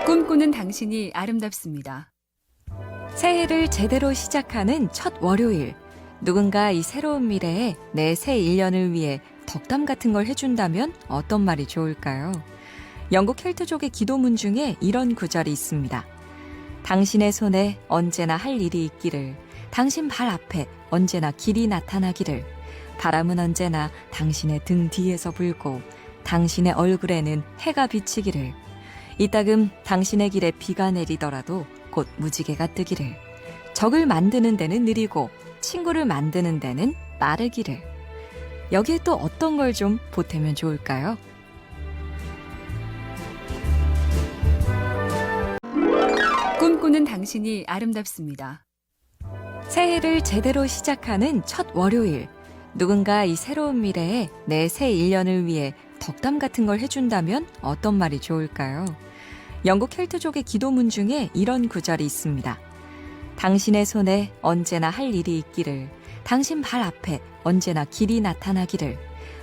꿈꾸는 당신이 아름답습니다. 새해를 제대로 시작하는 첫 월요일. 누군가 이 새로운 미래에 내 새 1년을 위해 덕담 같은 걸 해준다면 어떤 말이 좋을까요? 영국 켈트족의 기도문 중에 이런 구절이 있습니다. 당신의 손에 언제나 할 일이 있기를, 당신 발 앞에 언제나 길이 나타나기를, 바람은 언제나 당신의 등 뒤에서 불고 당신의 얼굴에는 해가 비치기를, 이따금 당신의 길에 비가 내리더라도 곧 무지개가 뜨기를, 적을 만드는 데는 느리고 친구를 만드는 데는 빠르기를. 여기에 또 어떤 걸 좀 보태면 좋을까요? 꿈꾸는 당신이 아름답습니다. 새해를 제대로 시작하는 첫 월요일. 누군가 이 새로운 미래에 내 새 1년을 위해 덕담 같은 걸 해준다면 어떤 말이 좋을까요? 영국 켈트족의 기도문 중에 이런 구절이 있습니다. 당신의 손에 언제나 할 일이 있기를, 당신 발 앞에 언제나 길이 나타나기를,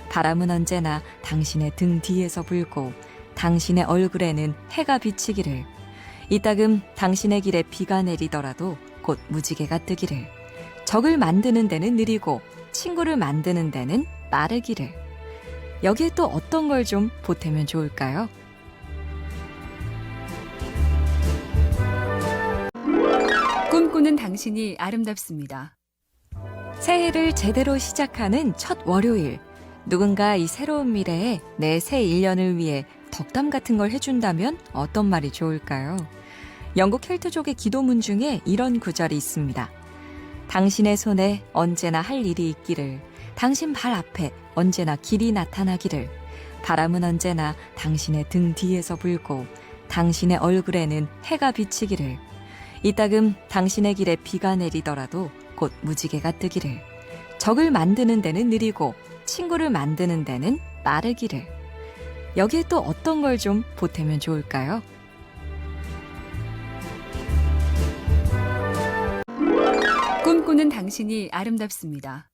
바람은 언제나 당신의 등 뒤에서 불고 당신의 얼굴에는 해가 비치기를, 이따금 당신의 길에 비가 내리더라도 곧 무지개가 뜨기를, 적을 만드는 데는 느리고 친구를 만드는 데는 빠르기를. 여기에 또 어떤 걸 좀 보태면 좋을까요? 꿈꾸는 당신이 아름답습니다. 새해를 제대로 시작하는 첫 월요일. 누군가 이 새로운 미래에 내 새 1년을 위해 덕담 같은 걸 해준다면 어떤 말이 좋을까요? 영국 켈트족의 기도문 중에 이런 구절이 있습니다. 당신의 손에 언제나 할 일이 있기를, 당신 발 앞에 언제나 길이 나타나기를, 바람은 언제나 당신의 등 뒤에서 불고 당신의 얼굴에는 해가 비치기를, 이따금 당신의 길에 비가 내리더라도 곧 무지개가 뜨기를, 적을 만드는 데는 느리고 친구를 만드는 데는 빠르기를. 여기에 또 어떤 걸 좀 보태면 좋을까요? 꿈꾸는 당신이 아름답습니다.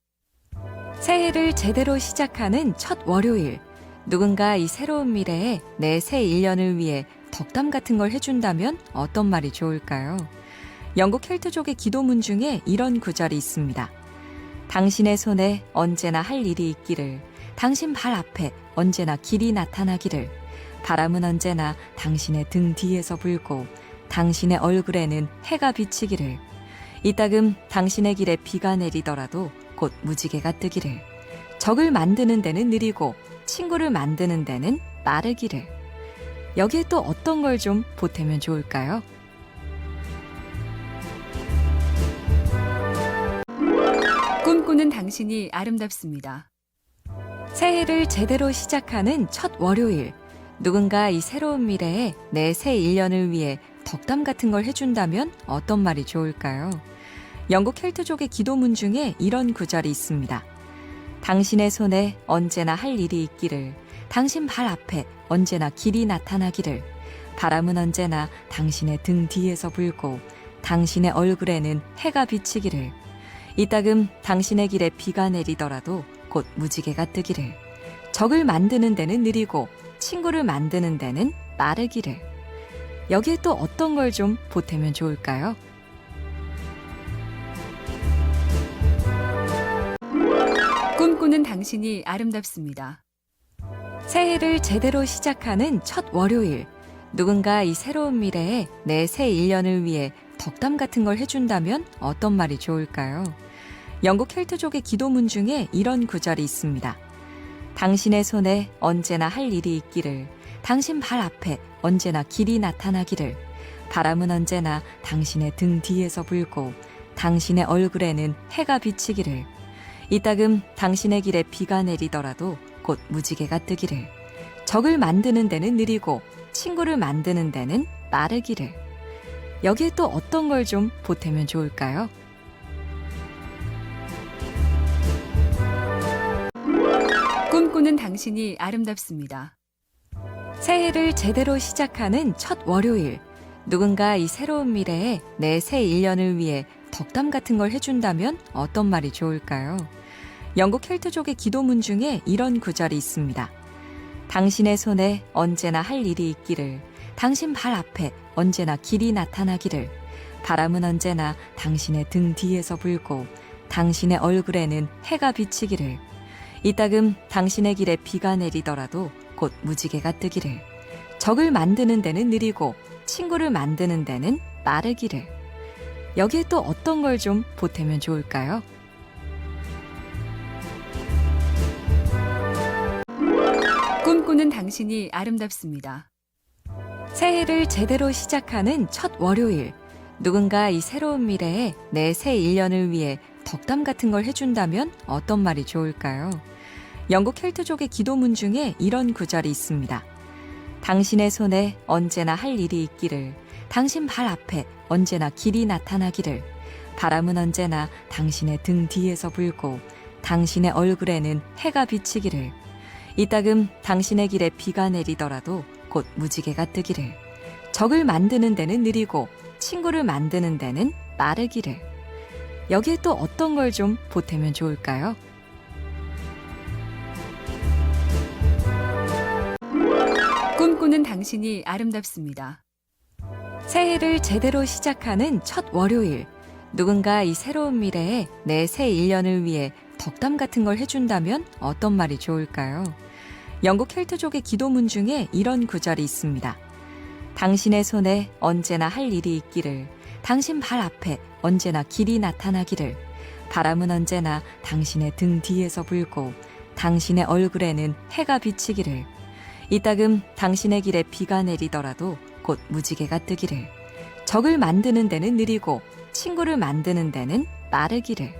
새해를 제대로 시작하는 첫 월요일. 누군가 이 새로운 미래에 내 새 1년을 위해 덕담 같은 걸 해준다면 어떤 말이 좋을까요? 영국 켈트족의 기도문 중에 이런 구절이 있습니다. 당신의 손에 언제나 할 일이 있기를, 당신 발 앞에 언제나 길이 나타나기를, 바람은 언제나 당신의 등 뒤에서 불고 당신의 얼굴에는 해가 비치기를, 이따금 당신의 길에 비가 내리더라도 곧 무지개가 뜨기를, 적을 만드는 데는 느리고 친구를 만드는 데는 빠르기를. 여기에 또 어떤 걸 좀 보태면 좋을까요? 꿈꾸는 당신이 아름답습니다. 새해를 제대로 시작하는 첫 월요일. 누군가 이 새로운 미래에 내 새 1년을 위해 덕담 같은 걸 해준다면 어떤 말이 좋을까요? 영국 켈트족의 기도문 중에 이런 구절이 있습니다. 당신의 손에 언제나 할 일이 있기를, 당신 발 앞에 언제나 길이 나타나기를, 바람은 언제나 당신의 등 뒤에서 불고 당신의 얼굴에는 해가 비치기를, 이따금 당신의 길에 비가 내리더라도 곧 무지개가 뜨기를, 적을 만드는 데는 느리고 친구를 만드는 데는 빠르기를. 여기에 또 어떤 걸 좀 보태면 좋을까요? 꿈꾸는 당신이 아름답습니다. 새해를 제대로 시작하는 첫 월요일. 누군가 이 새로운 미래에 내 새 1년을 위해 덕담 같은 걸 해준다면 어떤 말이 좋을까요? 영국 켈트족의 기도문 중에 이런 구절이 있습니다. 당신의 손에 언제나 할 일이 있기를, 당신 발 앞에 언제나 길이 나타나기를, 바람은 언제나 당신의 등 뒤에서 불고 당신의 얼굴에는 해가 비치기를, 이따금 당신의 길에 비가 내리더라도 곧 무지개가 뜨기를, 적을 만드는 데는 느리고 친구를 만드는 데는 빠르기를. 여기에 또 어떤 걸 좀 보태면 좋을까요? 꿈꾸는 당신이 아름답습니다. 새해를 제대로 시작하는 첫 월요일. 누군가 이 새로운 미래에 내 새 1년을 위해 덕담 같은 걸 해준다면 어떤 말이 좋을까요? 영국 켈트족의 기도문 중에 이런 구절이 있습니다. 당신의 손에 언제나 할 일이 있기를, 당신 발 앞에 언제나 길이 나타나기를. 바람은 언제나 당신의 등 뒤에서 불고 당신의 얼굴에는 해가 비치기를. 이따금 당신의 길에 비가 내리더라도 곧 무지개가 뜨기를. 적을 만드는 데는 느리고 친구를 만드는 데는 빠르기를. 여기에 또 어떤 걸 좀 보태면 좋을까요? 꿈꾸는 당신이 아름답습니다. 새해를 제대로 시작하는 첫 월요일. 누군가 이 새로운 미래에 내 새 1년을 위해 덕담 같은 걸 해준다면 어떤 말이 좋을까요? 영국 켈트족의 기도문 중에 이런 구절이 있습니다. 당신의 손에 언제나 할 일이 있기를. 당신 발 앞에 언제나 길이 나타나기를. 바람은 언제나 당신의 등 뒤에서 불고 당신의 얼굴에는 해가 비치기를. 이따금 당신의 길에 비가 내리더라도 곧 무지개가 뜨기를. 적을 만드는 데는 느리고 친구를 만드는 데는 빠르기를. 여기에 또 어떤 걸 좀 보태면 좋을까요? 꿈꾸는 당신이 아름답습니다. 새해를 제대로 시작하는 첫 월요일. 누군가 이 새로운 미래에 내 새 1년을 위해 덕담 같은 걸 해준다면 어떤 말이 좋을까요? 영국 켈트족의 기도문 중에 이런 구절이 있습니다. 당신의 손에 언제나 할 일이 있기를. 당신 발 앞에 언제나 길이 나타나기를. 바람은 언제나 당신의 등 뒤에서 불고 당신의 얼굴에는 해가 비치기를. 이따금 당신의 길에 비가 내리더라도 곧 무지개가 뜨기를. 적을 만드는 데는 느리고 친구를 만드는 데는 빠르기를.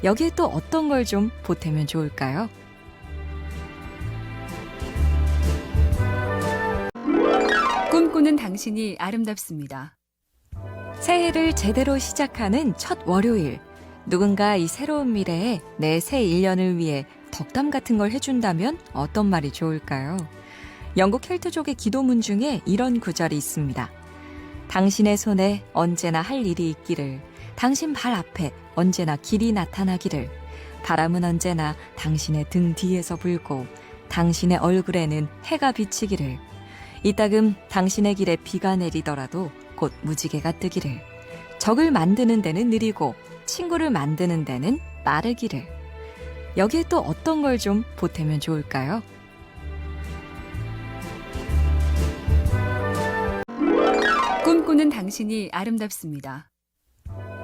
여기에 또 어떤 걸 좀 보태면 좋을까요? 꿈꾸는 당신이 아름답습니다. 새해를 제대로 시작하는 첫 월요일. 누군가 이 새로운 미래에 내 새 1년을 위해 덕담 같은 걸 해준다면 어떤 말이 좋을까요? 영국 켈트족의 기도문 중에 이런 구절이 있습니다. 당신의 손에 언제나 할 일이 있기를. 당신 발 앞에 언제나 길이 나타나기를. 바람은 언제나 당신의 등 뒤에서 불고 당신의 얼굴에는 해가 비치기를. 이따금 당신의 길에 비가 내리더라도 곧 무지개가 뜨기를. 적을 만드는 데는 느리고 친구를 만드는 데는 빠르기를. 여기에 또 어떤 걸 좀 보태면 좋을까요? 꿈꾸는 당신이 아름답습니다.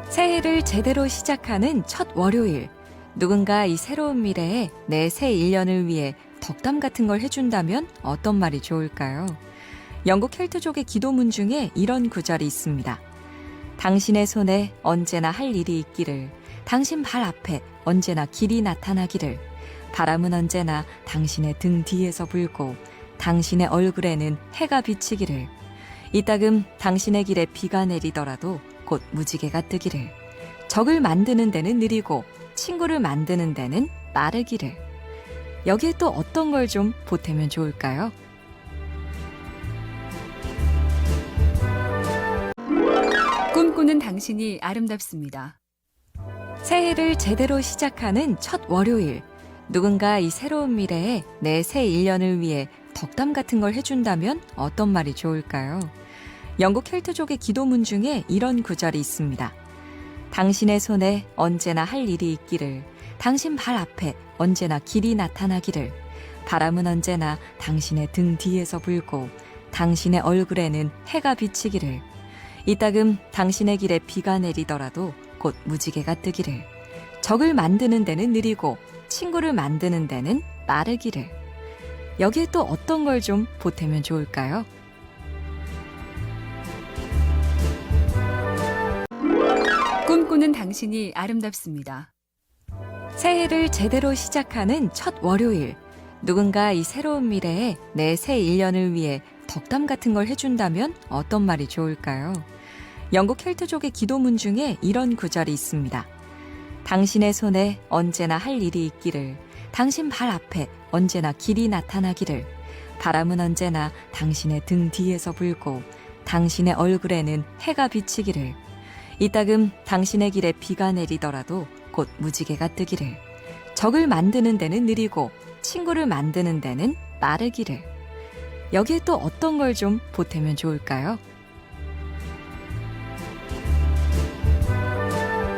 새해를 제대로 시작하는 첫 월요일. 누군가 이 새로운 미래에 내 새 1년을 위해 덕담 같은 걸 해준다면 어떤 말이 좋을까요? 영국 켈트족의 기도문 중에 이런 구절이 있습니다. 당신의 손에 언제나 할 일이 있기를. 당신 발 앞에 언제나 길이 나타나기를. 바람은 언제나 당신의 등 뒤에서 불고 당신의 얼굴에는 해가 비치기를. 이따금 당신의 길에 비가 내리더라도 곧 무지개가 뜨기를. 적을 만드는 데는 느리고 친구를 만드는 데는 빠르기를. 여기에 또 어떤 걸 좀 보태면 좋을까요? 꿈꾸는 당신이 아름답습니다. 새해를 제대로 시작하는 첫 월요일. 누군가 이 새로운 미래에 내 새 1년을 위해 덕담 같은 걸 해준다면 어떤 말이 좋을까요? 영국 켈트족의 기도문 중에 이런 구절이 있습니다. 당신의 손에 언제나 할 일이 있기를. 당신 발 앞에 언제나 길이 나타나기를. 바람은 언제나 당신의 등 뒤에서 불고 당신의 얼굴에는 해가 비치기를. 이따금 당신의 길에 비가 내리더라도 곧 무지개가 뜨기를. 적을 만드는 데는 느리고 친구를 만드는 데는 빠르기를. 여기에 또 어떤 걸 좀 보태면 좋을까요? 꿈꾸는 당신이 아름답습니다. 새해를 제대로 시작하는 첫 월요일. 누군가 이 새로운 미래에 내 새 1년을 위해 덕담 같은 걸 해준다면 어떤 말이 좋을까요? 영국 켈트족의 기도문 중에 이런 구절이 있습니다. 당신의 손에 언제나 할 일이 있기를. 당신 발 앞에 언제나 길이 나타나기를. 바람은 언제나 당신의 등 뒤에서 불고 당신의 얼굴에는 해가 비치기를. 이따금 당신의 길에 비가 내리더라도 곧 무지개가 뜨기를. 적을 만드는 데는 느리고 친구를 만드는 데는 빠르기를. 여기에 또 어떤 걸 좀 보태면 좋을까요?